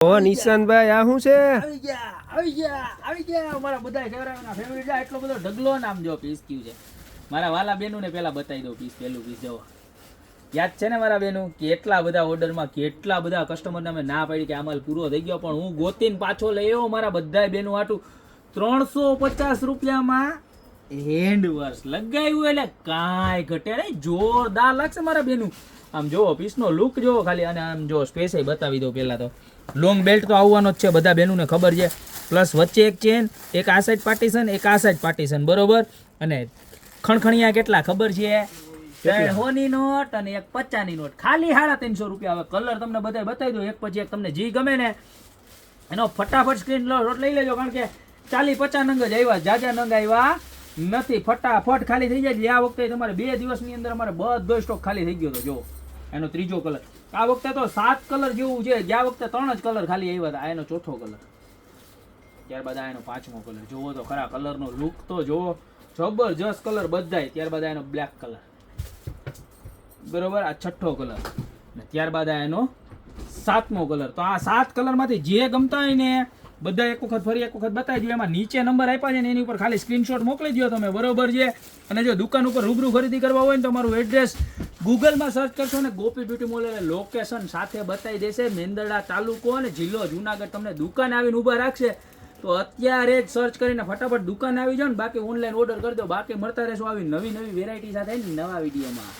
ઓ નિશાંતભાઈ આ શું છે? આવી ગયા અમારા બધા ફેવરેટના ફેવરેટ એટલો બધો ઢગલો નામ જો પીસ ક્યુ છે. મારા વાલા બેનું ને પેલા બતાવી દઉં પીસ. પેલું પીસ જો યાદ છે ને મારા બેનું, કેટલા બધા ઓર્ડરમાં કેટલા બધા કસ્ટમરને અમે ના પાડી કે અમાલ પૂરો થઈ ગયો, પણ હું ગોતીને પાછો લઈ આવ્યો મારા બધા બેનું આટું 350 રૂપિયામાં હેન્ડ વોશ લગાવ્યું, એટલે કાંઈ ઘટે નહીં, જોરદાર લાગશે મારા બેનું. આમ જોવો પીસનો લુક જોવો ખાલી, અને આમ જો સ્પેસ બતાવી દઉં. પહેલા તો લોંગ બેલ્ટ તો આવવાનો જ છે, બધા બેનુંને ખબર છે. પ્લસ વચ્ચે એક ચેન, એક આ સાઈડ પાર્ટીશન, એક આ સાઈડ પાર્ટીશન, બરોબર. અને ખણખણિયા કેટલા ખબર છે? 100ની નોટ અને એક 50ની નોટ, ખાલી 350 રૂપિયા. હવે કલર તમને બધા બતાવી દો એક પછી એક, તમને જે ગમે ને એનો ફટાફટ સ્ક્રીનશોટ લઈ લેજો, કારણ કે 40-50 નંગ જ આવ્યા, જાજા નંગ આવ્યા નથી. ફટાફટ ખાલી થઈ જાય. આ વખતે તમારે 2 દિવસની અંદર અમારે બધો સ્ટોક ખાલી થઈ ગયો હતો. જો એનો ત્રીજો કલર, આ વખતે તો 7 કલર જેવું છે. ગયા વખતે 3 જ કલર ખાલી આવ્યા હતા. આ એનો ચોથો કલર, ત્યારબાદ આ એનો 5મો કલર. જોવો તો ખરા કલરનો લુક તો જોવો, જબરજસ્ત કલર બધાય. ત્યારબાદ આ એનો બ્લેક કલર, બરોબર. આ 6થો કલર, ત્યારબાદ આ એનો 7મો કલર. તો આ 7 કલરમાંથી જે ગમતા હોય ને બધા એક વખત ફરી એક વખત બતાવી દો. એમાં નીચે નંબર આપ્યા છે ને એની ઉપર ખાલી સ્ક્રીનશોટ મોકલી દો તમે, બરોબર છે. અને જો દુકાન ઉપર રૂબરૂ ખરીદી કરવા હોય ને તો મારું એડ્રેસ ગૂગલમાં સર્ચ કરશો ને ગોપી બ્યુટી મોલ, એટલે લોકેશન સાથે બતાવી દેશે. મેંદરડા તાલુકો અને જિલ્લો જુનાગઢ. તમને દુકાન આવીને ઊભા રાખશે તો અત્યારે જ સર્ચ કરીને ફટાફટ દુકાન આવી જાઓ ને, બાકી ઓનલાઈન ઓર્ડર કરી દો. બાકી મળતા રહેશો આવી નવી વેરાયટી સાથે નવા વિડીયોમાં.